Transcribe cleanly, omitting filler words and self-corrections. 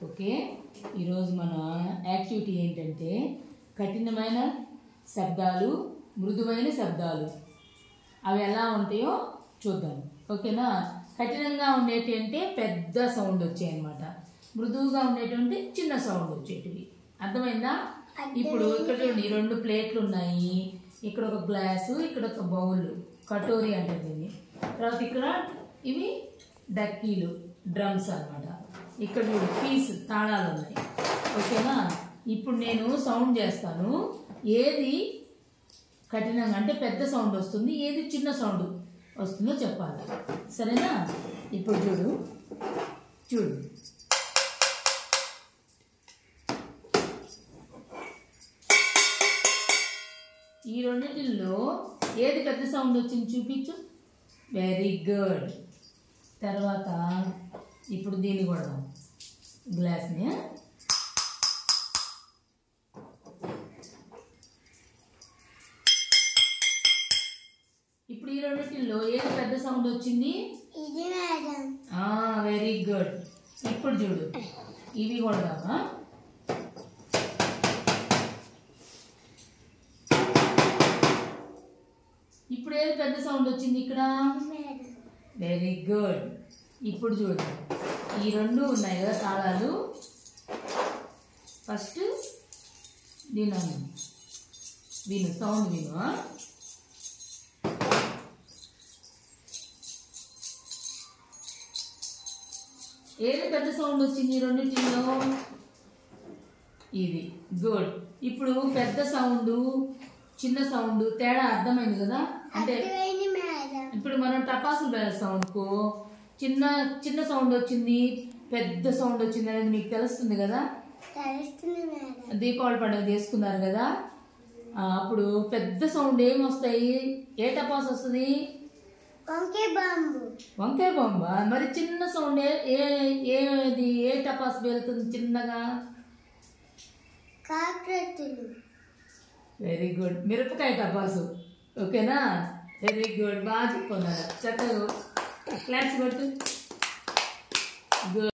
Okay, ఈరోజు మన activity ఏంటంటే కఠినమైన శబ్దాలు, మృదువైన శబ్దాలు అవి ఎలా ఉంటాయో చూద్దాం. ఓకేనా? కఠినంగా ఉండేటి అంటే పెద్ద సౌండ్ వచ్చాయి అన్నమాట, మృదువుగా ఉండేటువంటి చిన్న సౌండ్ వచ్చేటివి. అర్థమైందా? ఇప్పుడు ఇక్కడ చూడండి, 2 ప్లేట్లు ఉన్నాయి, ఇక్కడ ఒక గ్లాసు, ఇక్కడ ఒక బౌల్, కటోరీ అంటుంది దీన్ని. తర్వాత ఇక్కడ ఇవి డక్కీలు, డ్రమ్స్ అన్నమాట. ఇక్కడ చూడు కీస్, తాళాలు ఉన్నాయి. ఓకేనా? ఇప్పుడు నేను సౌండ్ చేస్తాను, ఏది కఠినంగా అంటే పెద్ద సౌండ్ వస్తుంది, ఏది చిన్న సౌండ్ వస్తుందో చెప్పాలి. సరేనా? ఇప్పుడు చూడు చూడు ఈ రెండింటిలో ఏది పెద్ద సౌండ్ వచ్చింది చూపించు. Very good. తర్వాత ఇప్పుడు దీన్ని కూడా గ్లాస్ని ఇప్పుడు ఈ రెండింటిలో ఏది పెద్ద సౌండ్ వచ్చింది? Very good. ఇప్పుడు చూడు ఇవి కూడా ఇప్పుడు ఏది పెద్ద సౌండ్ వచ్చింది ఇక్కడ? Very good. ఇప్పుడు చూడు ఈ 2 ఉన్నాయి కదా తాళాలు. ఫస్ట్ విను సౌండ్ విను. ఏది పెద్ద సౌండ్ వచ్చింది ఈ రెండింటిలో? ఇది. గుడ్. ఇప్పుడు పెద్ద సౌండ్, చిన్న సౌండ్ తేడా అర్థమైంది కదా? అంటే ఇప్పుడు మనం టపాసులు పేలుస్తాం అనుకో, చిన్న సౌండ్ వచ్చింది, పెద్ద సౌండ్ వచ్చింది అనేది మీకు తెలుస్తుంది కదా? దీపావళి పండుగ చేసుకున్నారు కదా, అప్పుడు పెద్ద సౌండ్ ఏమి వస్తాయి? ఏ టపాసు వస్తుంది? వంకాయ బాంబ. మరి చిన్న సౌండ్ ఏది? ఏ టపాసు పేలుతుంది చిన్నగా? వెరీ గుడ్, మిరపకాయ టపాసు. ఓకేనా? వెరీ గుడ్, బాగా చెప్పుకున్నారు. చక్కగా క్లాప్స్ కొట్టు. గుడ్.